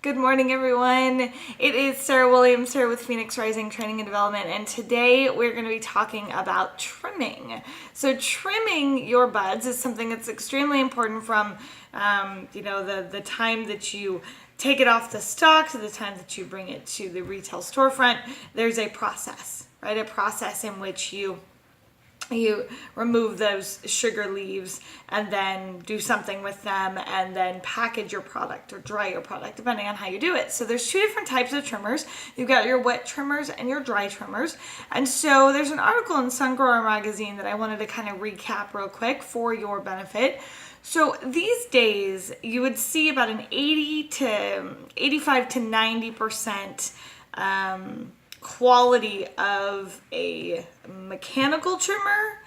Good morning, everyone. It is Sara Williams here with Phoenix Rising Training and Development, and today we're going to be talking about trimming. So trimming your buds is something that's extremely important from, the time that you take it off the stalk to the time that you bring it to the retail storefront. There's a process, right? A process in which you remove those sugar leaves and then do something with them and then package your product or dry your product depending on how you do it. So there's two different types of trimmers. You've got your wet trimmers and your dry trimmers. And so there's an article in Sun Grower magazine that I wanted to kind of recap real quick for your benefit. So these days you would see about an 85 to 90% quality of a mechanical trimmer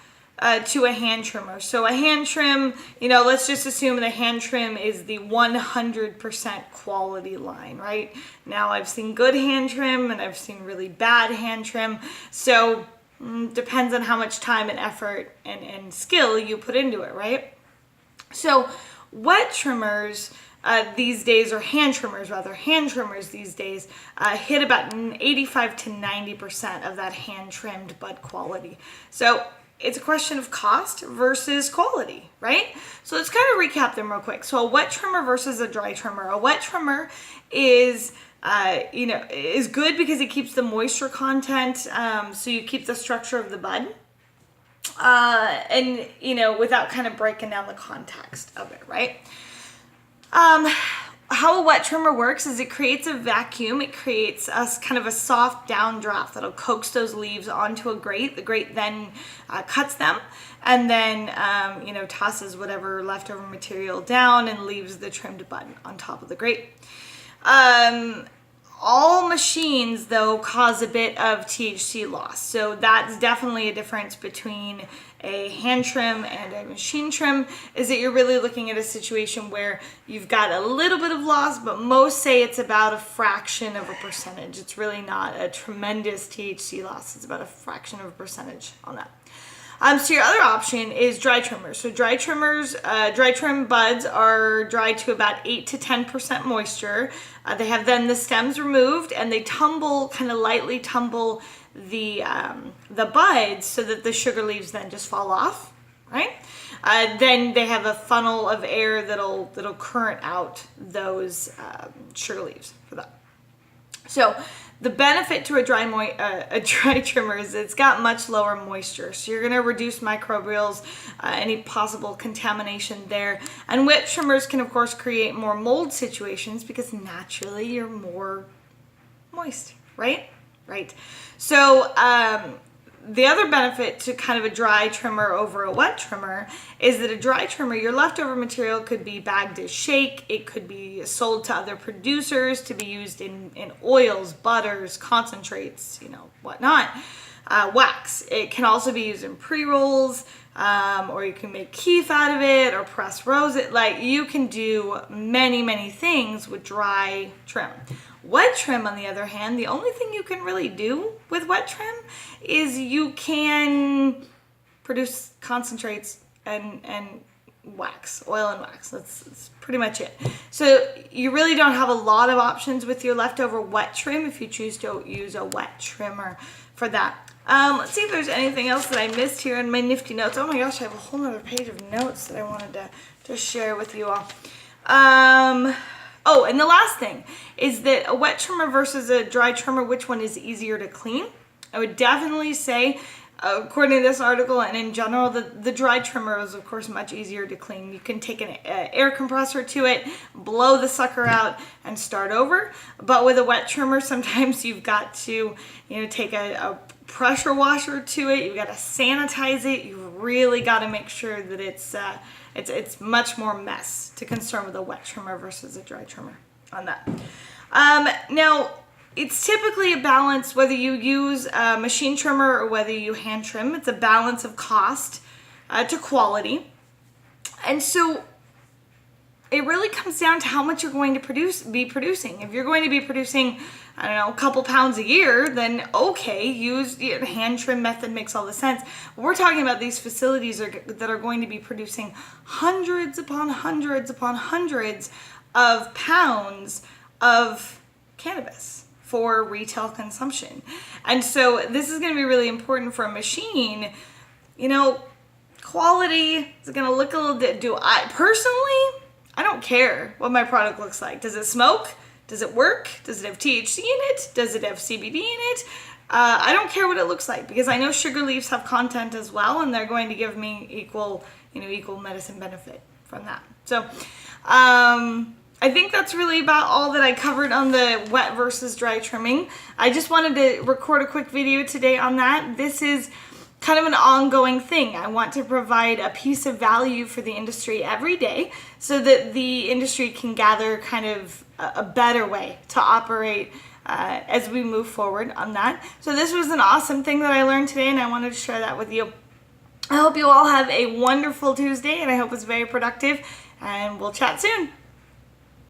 to a hand trimmer. So a hand trim, let's just assume the hand trim is the 100% quality line, right? Now I've seen good hand trim and I've seen really bad hand trim. So depends on how much time and effort and skill you put into it, right? So wet trimmers these days, or hand trimmers these days, hit about 85 to 90% of that hand trimmed bud quality. So it's a question of cost versus quality, right? So let's kind of recap them real quick. So a wet trimmer versus a dry trimmer. A wet trimmer is is good because it keeps the moisture content, so you keep the structure of the bud. Without kind of breaking down the context of it, right? How a wet trimmer works is it creates a vacuum. It creates kind of a soft downdraft that'll coax those leaves onto a grate. The grate then cuts them and then, tosses whatever leftover material down and leaves the trimmed bud on top of the grate. All machines, though, cause a bit of THC loss. So that's definitely a difference between a hand trim and a machine trim, is that you're really looking at a situation where you've got a little bit of loss, but most say it's about a fraction of a percentage. It's really not a tremendous THC loss. It's about a fraction of a percentage on that. So your other option is dry trimmers. So dry trim buds are dried to about 8 to 10% moisture. They have then the stems removed and they lightly tumble the buds so that the sugar leaves then just fall off, right? Then they have a funnel of air that'll current out those sugar leaves for that. So the benefit to a dry trimmer is it's got much lower moisture. So you're going to reduce microbials, any possible contamination there. And wet trimmers can, of course, create more mold situations because naturally you're more moist, right? Right. So the other benefit to kind of a dry trimmer over a wet trimmer is that a dry trimmer, your leftover material could be bagged as shake. It could be sold to other producers to be used in oils, butters, concentrates, whatnot. Wax. It can also be used in pre-rolls, or you can make keef out of it or press rose it. Like, you can do many, many things with dry trim. Wet trim, on the other hand, the only thing you can really do with wet trim is you can produce concentrates and wax, oil and wax. That's pretty much it. So you really don't have a lot of options with your leftover wet trim if you choose to use a wet trimmer for that. Let's see if there's anything else that I missed here in my nifty notes. Oh my gosh, I have a whole other page of notes that I wanted to share with you all. And the last thing is that a wet trimmer versus a dry trimmer, which one is easier to clean? I would definitely say, according to this article and in general, the dry trimmer is, of course, much easier to clean. You can take an air compressor to it, blow the sucker out, and start over. But with a wet trimmer, sometimes you've got to, take a pressure washer to it. You've got to sanitize it. You've really got to make sure that it's much more mess to concern with a wet trimmer versus a dry trimmer on that. Now, it's typically a balance whether you use a machine trimmer or whether you hand trim. It's a balance of cost to quality. And so it really comes down to how much you're going to be producing. If you're going to be producing, a couple pounds a year, then okay, use the hand trim method, makes all the sense. But we're talking about these facilities that are going to be producing hundreds upon hundreds upon hundreds of pounds of cannabis for retail consumption. And so this is going to be really important for a machine. You know, quality is going to look a little bit, I don't care what my product looks like. Does it smoke? Does it work? Does it have THC in it? Does it have CBD in it? I don't care what it looks like, because I know sugar leaves have content as well, and they're going to give me equal medicine benefit from that. So I think that's really about all that I covered on the wet versus dry trimming. I just wanted to record a quick video today on that. This is kind of an ongoing thing. I want to provide a piece of value for the industry every day so that the industry can gather kind of a better way to operate as we move forward on that. So this was an awesome thing that I learned today, and I wanted to share that with you. I hope you all have a wonderful Tuesday, and I hope it's very productive, and we'll chat soon.